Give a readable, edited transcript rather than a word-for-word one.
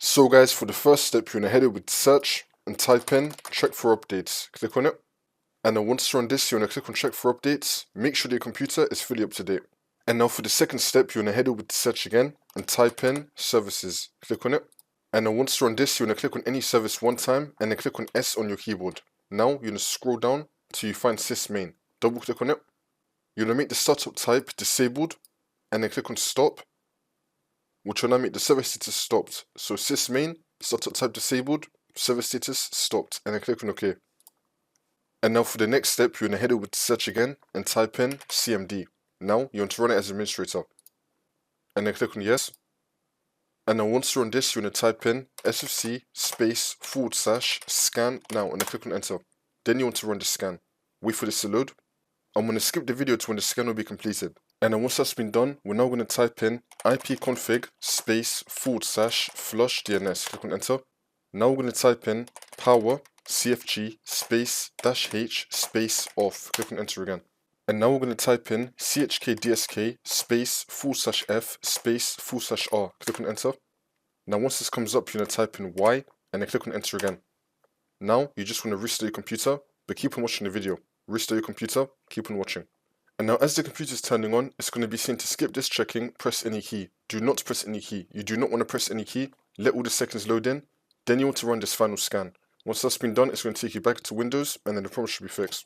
So guys, for the first step, you're going to head over to search and type in check for updates. Click on it. And then once you're on this, you're going to click on check for updates. Make sure that your computer is fully up to date. And now for the second step, you're going to head over to search again and type in services. Click on it. And then once you're on this, you're going to click on any service one time and then click on S on your keyboard. Now you're going to scroll down till you find sysmain. Double click on it. You're going to make the startup type disabled and then click on stop, which will now make the service status stopped. So sysmain, startup type disabled, service status stopped, and then click on OK. And now for the next step, you're going to head over to search again and type in CMD. Now you want to run it as administrator. And then click on yes. And then once you're on this, you're going to type in sfc space / scan now and then click on enter. Then you want to run the scan. Wait for this to load. I'm going to skip the video to when the scan will be completed. And then once that's been done, we're now going to type in ipconfig space / flush DNS. Click on enter. Now we're going to type in power cfg space -h space off. Click on enter again. And now we're going to type in chkdsk space /f space /r. Click on enter. Now once this comes up, you're going to type in y and then click on enter again. Now you just want to restart your computer, but keep on watching the video. Restart your computer, keep on watching. And now as the computer is turning on, it's going to be saying to skip this checking, press any key. Do not press any key. You do not want to press any key. Let all the seconds load in. Then you want to run this final scan. Once that's been done, it's going to take you back to Windows and then the problem should be fixed.